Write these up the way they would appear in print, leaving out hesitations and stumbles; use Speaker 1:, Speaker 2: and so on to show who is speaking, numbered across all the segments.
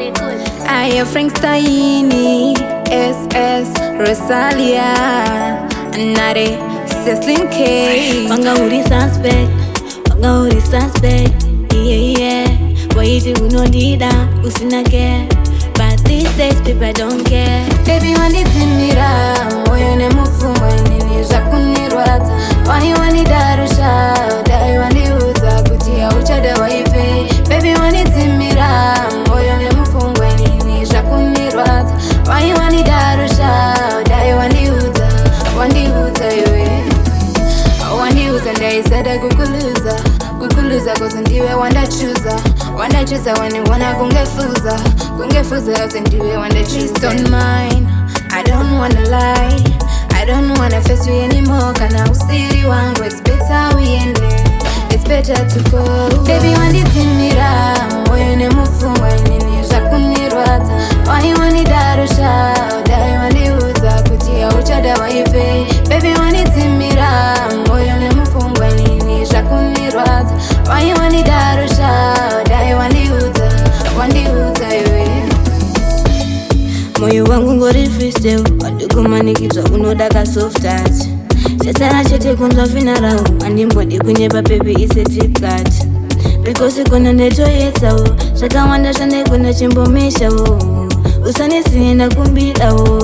Speaker 1: I am Frankstine, SS, Rosalia, Nare, Cecilin K.
Speaker 2: Wanga uri suspect, yeah. Why you do no dida, usina care. But these days people don't care.
Speaker 1: Baby wanditimira, moyo nemufumo nini zvakunirwadza. Why wandidarusha, dai wandiudza kuti hauchada waipe. Baby wanditimira, moyo nemufumo nini zvakunirwadza. Why wandidarusha, dai wandiudza iwe. Wandiudza ndaisada kukuluza cause ndiwe wandachuza waniwana kungefuza cause ndiwe wandachuza. Please don't mind, I don't wanna lie, I don't wanna face you anymore. Kana usiri wangu, it's better we end it, it's better to go. Baby wanditimira, moyo nemufumo nini zvakunirwadza. Why wandidarusha, dai wandiudza kuti hauchada waipe. Baby wanditimira, moyo nemufumo nini zvakunirwadza. Why wandidarusha, dai wandiudza iwe.
Speaker 2: Moyo wangu ngori freestyle, wadukumanikidzwa unoda ka soft touch. Chasara chete kunzwa finarau, andimbodi kunyepa baby isetikati. Because kona ndetoyetsawo, zvakawanda zvandekona chimbomeshawo. Usanisienda kumbidawo.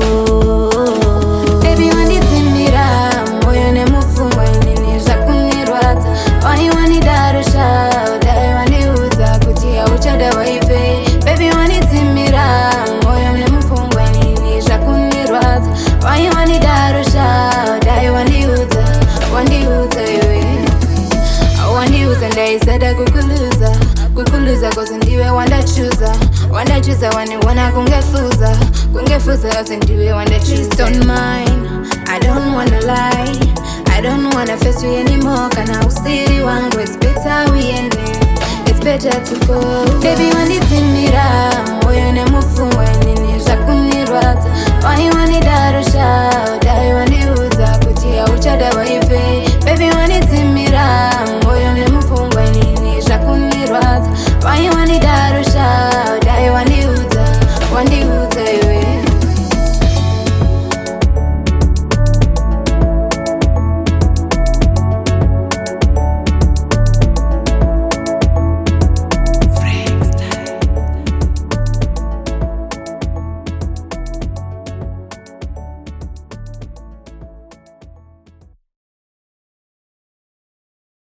Speaker 1: Baby wanditimira, moyo nemufumo nini zvakunirwadza. Why wandidarusha, dai wandiudza kuti hauchada waipe. Baby wanditimira, moyo nemufumo nini zvakunirwadza. Why wandidarusha, dai wandiudza iwe. Wandiudza ndaisada kukuluza cause ndiwe wandachuza waniwana kungefuza cause ndiwe wandachuza. Please don't mind, I don't wanna lie, I don't wanna face you anymore. Kana usiri wangu, it's better we end it, it's better to go. Baby wanditimira, moyo nemufumo nini zvakunirwadza. Why wandidarusha, dai wandiudza kuti hauchada waipe.